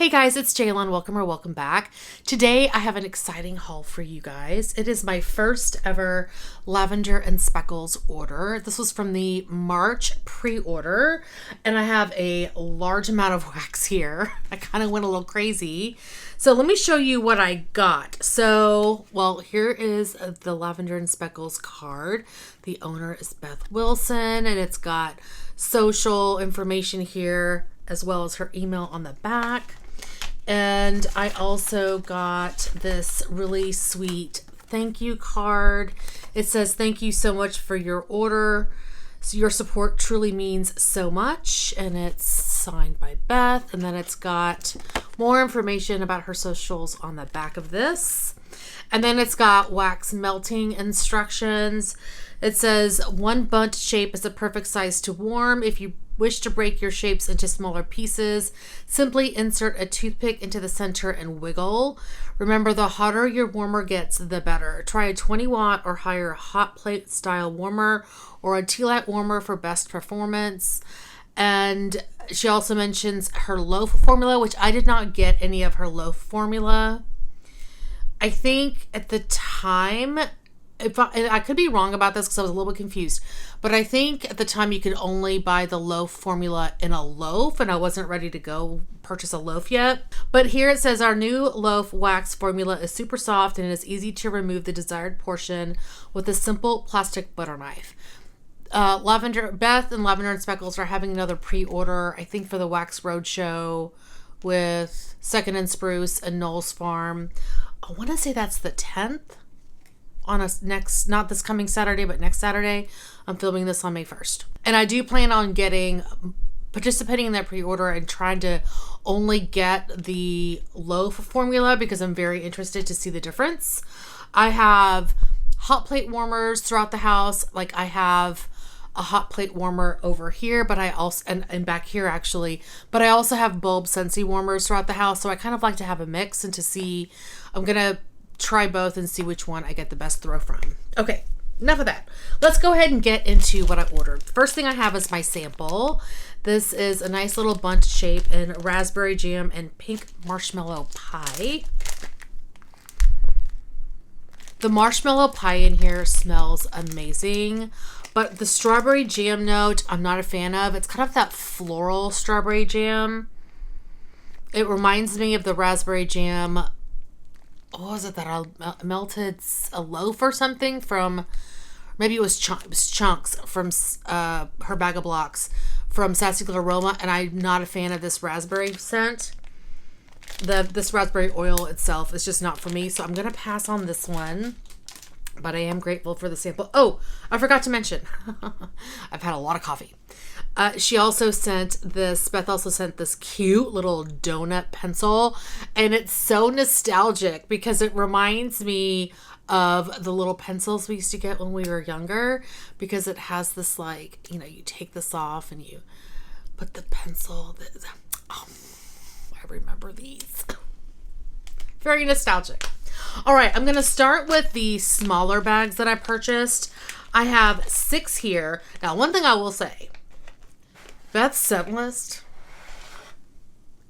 Hey guys, it's Jalen. Welcome back. Today I have an exciting haul for you guys. It is my first ever Lavender and Speckles order. This was from the March pre-order, and I have a large amount of wax here. I kind of went a little crazy. So let me show you what I got. So, well, here is the Lavender and Speckles card. The owner is Beth Wilson, and it's got social information here as well as her email on the back. And I also got this really sweet thank you card. It says, "Thank you so much for your order. So your support truly means so much." And it's signed by Beth. And then it's got more information about her socials on the back of this. And then it's got wax melting instructions. It says, "One bunt shape is a perfect size to warm. If you wish to break your shapes into smaller pieces, simply insert a toothpick into the center and wiggle. Remember, the hotter your warmer gets, the better. Try a 20-watt or higher hot plate style warmer or a tea light warmer for best performance." And she also mentions her loaf formula, which I did not get any of her loaf formula. I think at the time, I could be wrong about this because I was a little bit confused, but I think at the time you could only buy the loaf formula in a loaf, and I wasn't ready to go purchase a loaf yet. But here it says, "Our new loaf wax formula is super soft and it is easy to remove the desired portion with a simple plastic butter knife." Beth and Lavender and Speckles are having another pre-order, I think, for the Wax Roadshow with Second and Spruce and Knowles Farm. I want to say that's the 10th. On not this coming Saturday, but next Saturday. I'm filming this on May 1st. And I do plan on participating in that pre-order and trying to only get the loaf formula because I'm very interested to see the difference. I have hot plate warmers throughout the house. Like, I have a hot plate warmer over here, but I also, and back here actually, but I also have bulb Scentsy warmers throughout the house. So I kind of like to have a mix and to see, I'm going to try both and see which one I get the best throw from. Okay, enough of that. Let's go ahead and get into what I ordered. First thing I have is my sample. This is a nice little bundt shape in raspberry jam and pink marshmallow pie. The marshmallow pie in here smells amazing, but the strawberry jam note I'm not a fan of. It's kind of that floral strawberry jam. It reminds me of the raspberry jam. What was it that I melted? A loaf or something from, maybe it was chunks from her bag of blocks from Sassy Aroma, and I'm not a fan of this raspberry scent. This raspberry oil itself is just not for me, so I'm going to pass on this one, but I am grateful for the sample. Oh, I forgot to mention, I've had a lot of coffee. She also sent this, Beth also sent this cute little donut pencil, and it's so nostalgic because it reminds me of the little pencils we used to get when we were younger, because it has this, like, you take this off and you put the pencil, I remember these. Very nostalgic. All right, I'm going to start with the smaller bags that I purchased. I have 6 here. Now, one thing I will say, Beth's scent list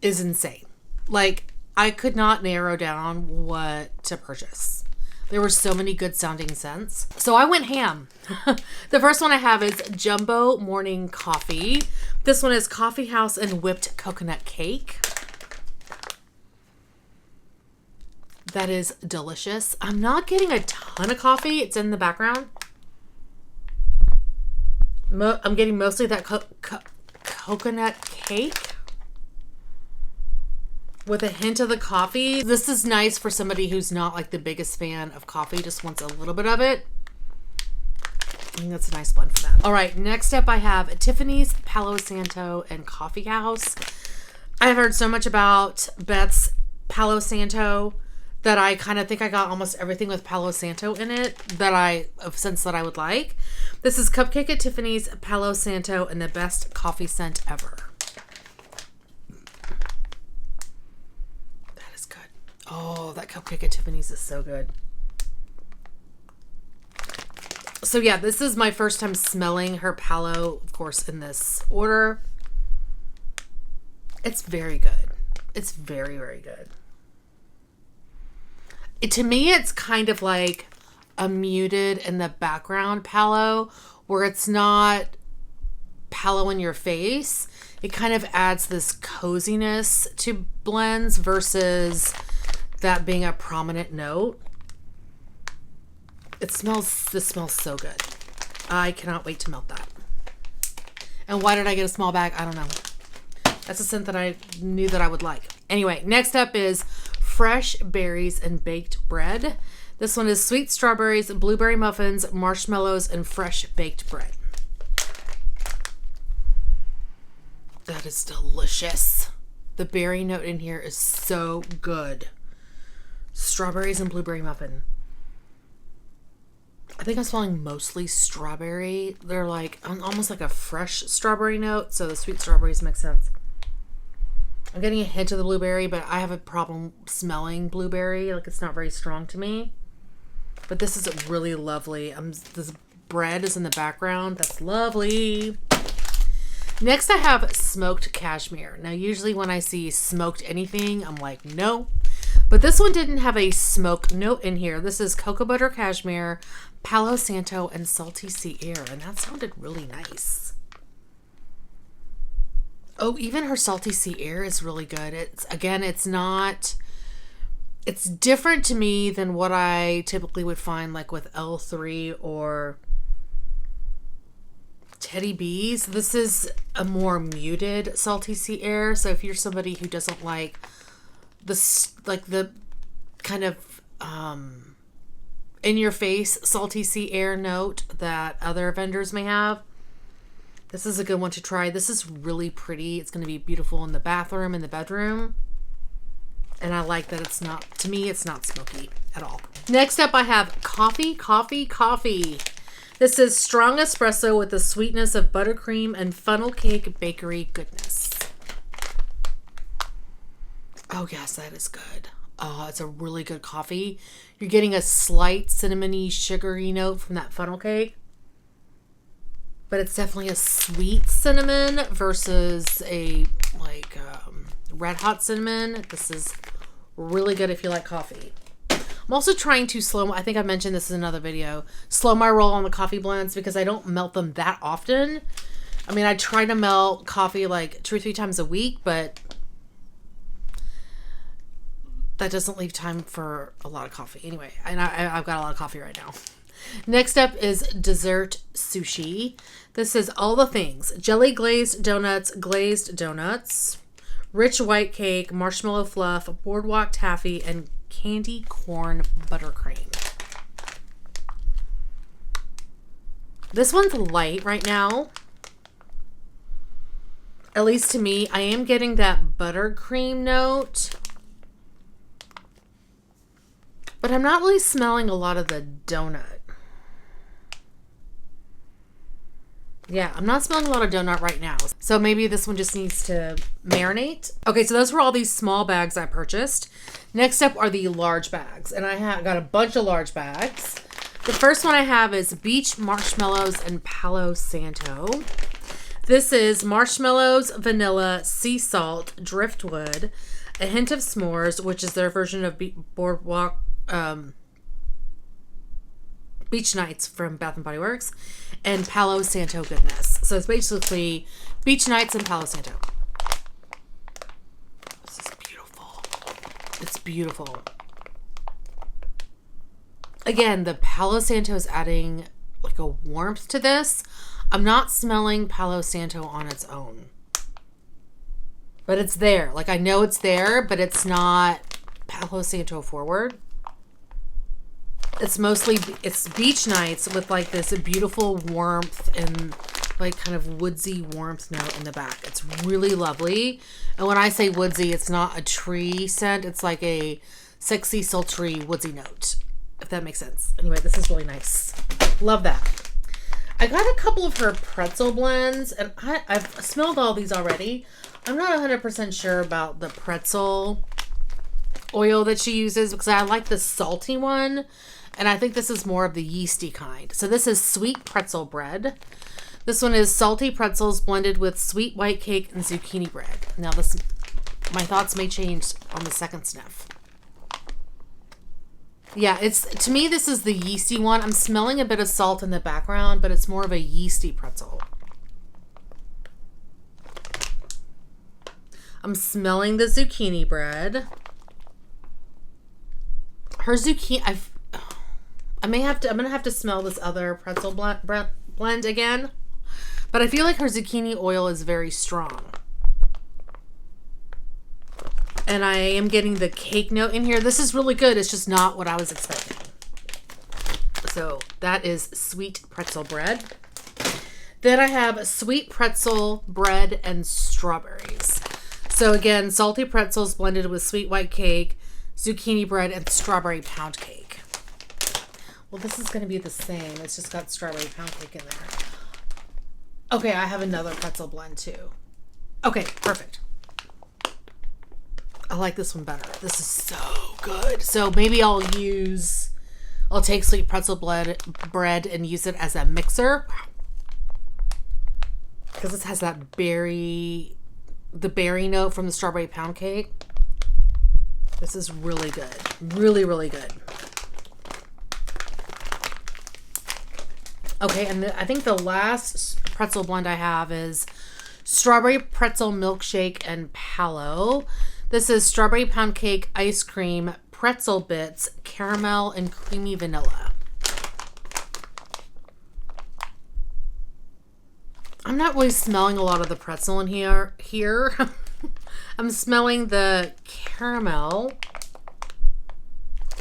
is insane. Like, I could not narrow down what to purchase. There were so many good sounding scents. So I went ham. The first one I have is Jumbo Morning Coffee. This one is Coffee House and Whipped Coconut Cake. That is delicious. I'm not getting a ton of coffee. It's in the background. I'm getting mostly that coconut cake with a hint of the coffee. This is nice for somebody who's not like the biggest fan of coffee, just wants a little bit of it. I think that's a nice blend for them. All right, next up I have Tiffany's Palo Santo and Coffee House. I've heard so much about Beth's Palo Santo that I kind of think I got almost everything with Palo Santo in it that I would like. This is Cupcake at Tiffany's Palo Santo and the best coffee scent ever. That is good. Oh, that Cupcake at Tiffany's is so good. So yeah, this is my first time smelling her Palo, of course, in this order. It's very good. It's very, very good. To me, it's kind of like a muted in the background palo, where it's not palo in your face. It kind of adds this coziness to blends versus that being a prominent note. This smells so good. I cannot wait to melt that. And why did I get a small bag? I don't know. That's a scent that I knew that I would like. Anyway, next up is fresh berries and baked bread. This one is sweet strawberries, blueberry muffins, marshmallows, and fresh baked bread. That is delicious. The berry note in here is so good. Strawberries and blueberry muffin. I think I'm smelling mostly strawberry. They're like almost like a fresh strawberry note, so the sweet strawberries make sense. I'm getting a hint of the blueberry, but I have a problem smelling blueberry. Like, it's not very strong to me. But this is really lovely. This bread is in the background. That's lovely. Next, I have smoked cashmere. Now, usually when I see smoked anything, I'm like, no. But this one didn't have a smoke note in here. This is cocoa butter cashmere, Palo Santo, and salty sea air. And that sounded really nice. Oh, even her salty sea air is really good. It's different to me than what I typically would find like with L3 or Teddy B's. This is a more muted salty sea air. So if you're somebody who doesn't like the kind of in your face salty sea air note that other vendors may have, this is a good one to try. This is really pretty. It's going to be beautiful in the bathroom, in the bedroom. And I like that it's not, to me, it's not smoky at all. Next up, I have coffee. This is strong espresso with the sweetness of buttercream and funnel cake bakery goodness. Oh, yes, that is good. Oh, it's a really good coffee. You're getting a slight cinnamony, sugary note from that funnel cake. But it's definitely a sweet cinnamon versus a red hot cinnamon. This is really good if you like coffee. I'm also trying to I think I mentioned this in another video, slow my roll on the coffee blends because I don't melt them that often. I mean, I try to melt coffee like 2 or 3 times a week, but that doesn't leave time for a lot of coffee. Anyway, and I've got a lot of coffee right now. Next up is dessert sushi. This is all the things: jelly glazed donuts, rich white cake, marshmallow fluff, boardwalk taffy, and candy corn buttercream. This one's light right now. At least to me, I am getting that buttercream note. But I'm not really smelling a lot of the donut. Yeah, I'm not smelling a lot of donut right now. So maybe this one just needs to marinate. Okay, so those were all these small bags I purchased. Next up are the large bags. And I got a bunch of large bags. The first one I have is beach marshmallows and Palo Santo. This is marshmallows, vanilla, sea salt, driftwood, a hint of s'mores, which is their version of boardwalk beach nights from Bath and Body Works, and Palo Santo goodness. So it's basically beach nights and Palo Santo. This is beautiful. It's beautiful. Again, the Palo Santo is adding like a warmth to this. I'm not smelling Palo Santo on its own, but it's there. Like, I know it's there, but it's not Palo Santo forward. It's beach nights with like this beautiful warmth and like kind of woodsy warmth note in the back. It's really lovely. And when I say woodsy, it's not a tree scent. It's like a sexy, sultry, woodsy note, if that makes sense. Anyway, this is really nice. Love that. I got a couple of her pretzel blends, and I've smelled all these already. I'm not 100% sure about the pretzel oil that she uses because I like the salty one. And I think this is more of the yeasty kind. So this is sweet pretzel bread. This one is salty pretzels blended with sweet white cake and zucchini bread. Now this My thoughts may change on the second sniff. Yeah, to me, this is the yeasty one. I'm smelling a bit of salt in the background, but it's more of a yeasty pretzel. I'm smelling the zucchini bread. Her zucchini, I'm gonna have to smell this other pretzel blend again, but I feel like her zucchini oil is very strong. And I am getting the cake note in here. This is really good. It's just not what I was expecting. So that is sweet pretzel bread. Then I have sweet pretzel bread and strawberries. So again, salty pretzels blended with sweet white cake, zucchini bread, and strawberry pound cake. Well, this is going to be the same. It's just got strawberry pound cake in there. Okay, I have another pretzel blend too. Okay, perfect. I like this one better. This is so good. So maybe I'll take sweet pretzel bread and use it as a mixer. Because this has the berry note from the strawberry pound cake. This is really good. Really, really good. Okay, and I think the last pretzel blend I have is strawberry pretzel milkshake and palo. This is strawberry pound cake, ice cream, pretzel bits, caramel, and creamy vanilla. I'm not really smelling a lot of the pretzel in here. I'm smelling the caramel,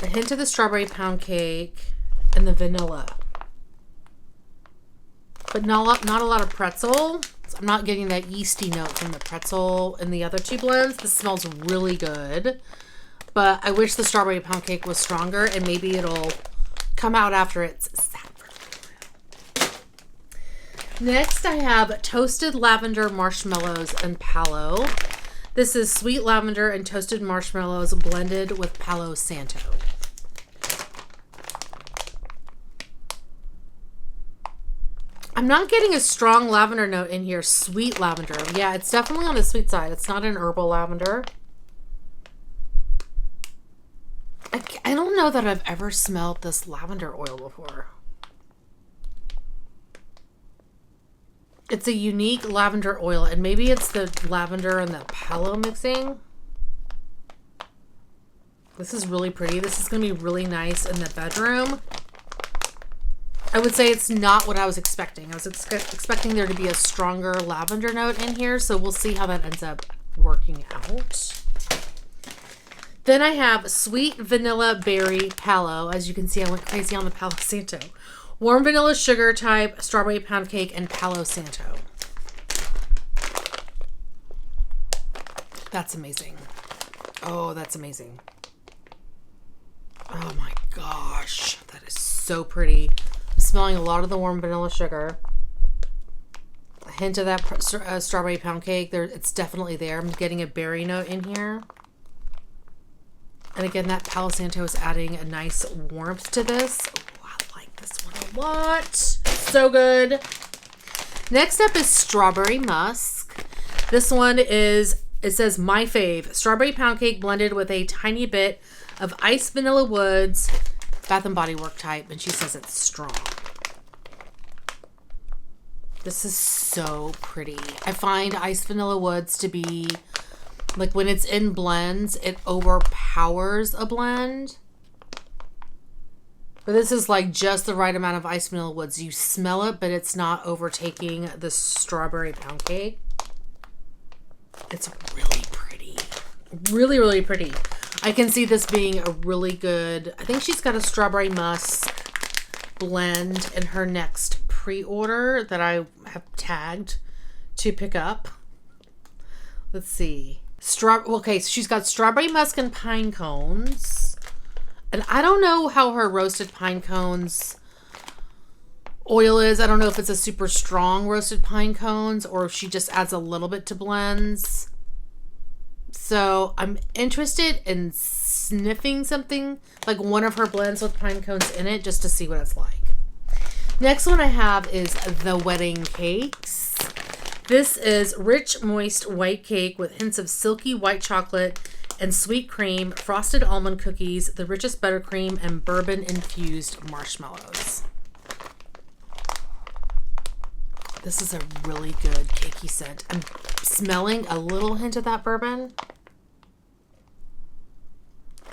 a hint of the strawberry pound cake, and the vanilla. But not a lot of pretzel. I'm not getting that yeasty note from the pretzel in the other two blends. This smells really good. But I wish the strawberry pound cake was stronger, and maybe it'll come out after it's sat for a while. Next, I have toasted lavender marshmallows and palo. This is sweet lavender and toasted marshmallows blended with Palo Santo. I'm not getting a strong lavender note in here. Sweet lavender. Yeah, it's definitely on the sweet side. It's not an herbal lavender. I don't know that I've ever smelled this lavender oil before. It's a unique lavender oil, and maybe it's the lavender and the palo mixing. This is really pretty. This is going to be really nice in the bedroom. I would say it's not what I was expecting. I was expecting there to be a stronger lavender note in here, so we'll see how that ends up working out. Then I have sweet vanilla berry palo. As you can see, I went crazy on the Palo Santo. Warm vanilla sugar type, strawberry pound cake, and Palo Santo. That's amazing. Oh, that's amazing. Oh my gosh, that is so pretty. I'm smelling a lot of the warm vanilla sugar. A hint of that strawberry pound cake. It's definitely there. I'm getting a berry note in here. And again, that Palo Santo is adding a nice warmth to this. Oh, I like this one a lot. So good. Next up is strawberry musk. This one is, it says my fave. Strawberry pound cake blended with a tiny bit of iced vanilla woods, Bath and Body Works type, and she says it's strong. This is so pretty. I find iced vanilla woods to be, like, when it's in blends, it overpowers a blend. But this is like just the right amount of iced vanilla woods. You smell it, but it's not overtaking the strawberry pound cake. It's really pretty. Really, really pretty. I can see this being a really good, I think she's got a strawberry musk blend in her next pre-order that I have tagged to pick up. Let's see. Okay, so she's got strawberry musk and pine cones. And I don't know how her roasted pine cones oil is. I don't know if it's a super strong roasted pine cones or if she just adds a little bit to blends. So I'm interested in sniffing something like one of her blends with pine cones in it just to see what it's like. Next one I have is the wedding cakes. This is rich, moist white cake with hints of silky white chocolate and sweet cream, frosted almond cookies, the richest buttercream, and bourbon-infused marshmallows. This is a really good cakey scent. I'm smelling a little hint of that bourbon.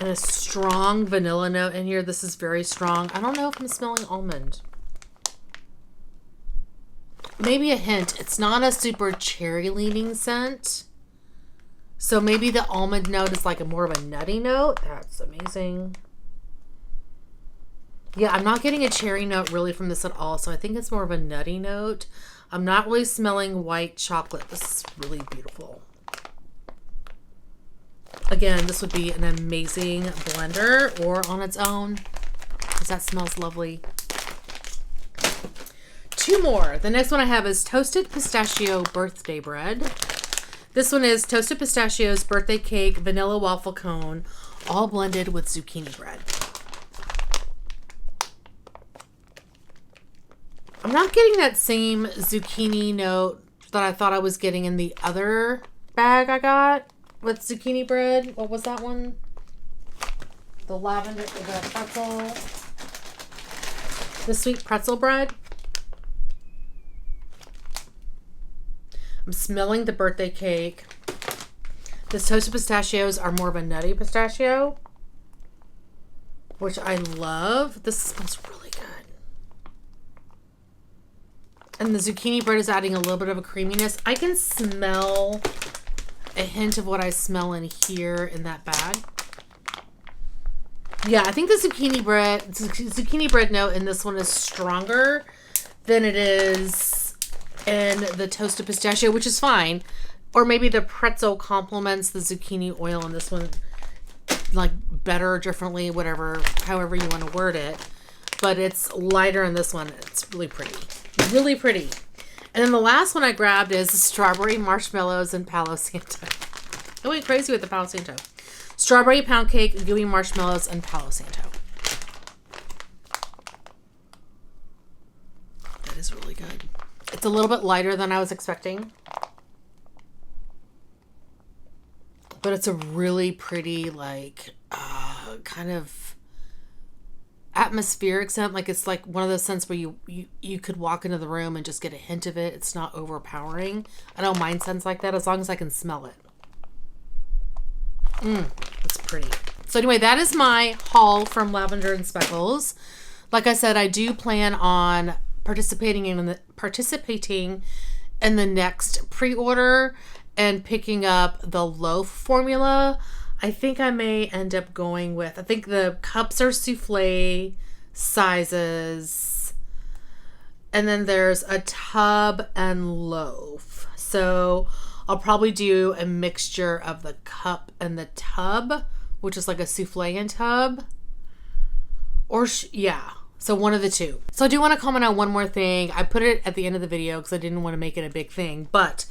And a strong vanilla note in here. This is very strong. I don't know if I'm smelling almond. Maybe a hint. It's not a super cherry leaning scent. So maybe the almond note is like a more of a nutty note. That's amazing. Yeah, I'm not getting a cherry note really from this at all. So I think it's more of a nutty note. I'm not really smelling white chocolate. This is really beautiful. Again, this would be an amazing blender or on its own, because that smells lovely. Two more. The next one I have is Toasted Pistachio Birthday Bread. This one is Toasted Pistachios Birthday Cake Vanilla Waffle Cone, all blended with zucchini bread. I'm not getting that same zucchini note that I thought I was getting in the other bag I got with zucchini bread. What was that one? The lavender, the pretzel, the sweet pretzel bread. I'm smelling the birthday cake. This Toasted Pistachios are more of a nutty pistachio, which I love. This smells really good. And the zucchini bread is adding a little bit of a creaminess. I can smell a hint of what I smell in here in that bag. Yeah, I think the zucchini bread note in this one is stronger than it is in the Toasted Pistachio, which is fine. Or maybe the pretzel complements the zucchini oil in this one, like better, differently, whatever, however you want to word it. But it's lighter in this one. It's really pretty. Really pretty. And then the last one I grabbed is Strawberry Marshmallows and Palo Santo. I went crazy with the Palo Santo. Strawberry Pound Cake, Gooey Marshmallows, and Palo Santo. That is really good. It's a little bit lighter than I was expecting. But it's a really pretty, like, kind of atmospheric scent. Like, it's like one of those scents where you could walk into the room and just get a hint of it. It's not overpowering. I don't mind scents like that as long as I can smell it. It's pretty. So anyway, that is my haul from Lavender and Speckles. Like I said, I do plan on participating in the next pre-order and picking up the loaf formula. I think I may end up going with, I think the cups are souffle sizes, and then there's a tub and loaf. So I'll probably do a mixture of the cup and the tub, which is like a souffle and tub. Or, yeah. So one of the two. So I do want to comment on one more thing. I put it at the end of the video because I didn't want to make it a big thing. But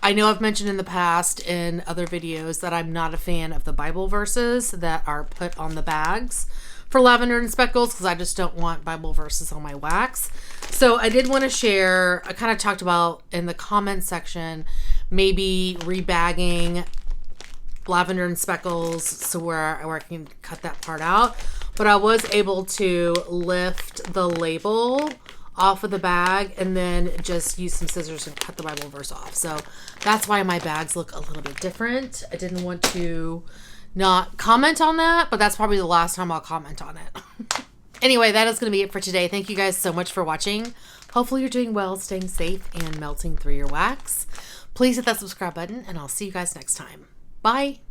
I know I've mentioned in the past in other videos that I'm not a fan of the Bible verses that are put on the bags for Lavender and Speckles, because I just don't want Bible verses on my wax. So I did want to share, I kind of talked about in the comment section, maybe rebagging Lavender and Speckles so where I can cut that part out. But I was able to lift the label off of the bag and then just use some scissors and cut the Bible verse off. So that's why my bags look a little bit different. I didn't want to not comment on that, but that's probably the last time I'll comment on it. Anyway, that is going to be it for today. Thank you guys so much for watching. Hopefully you're doing well, staying safe, and melting through your wax. Please hit that subscribe button, and I'll see you guys next time. Bye.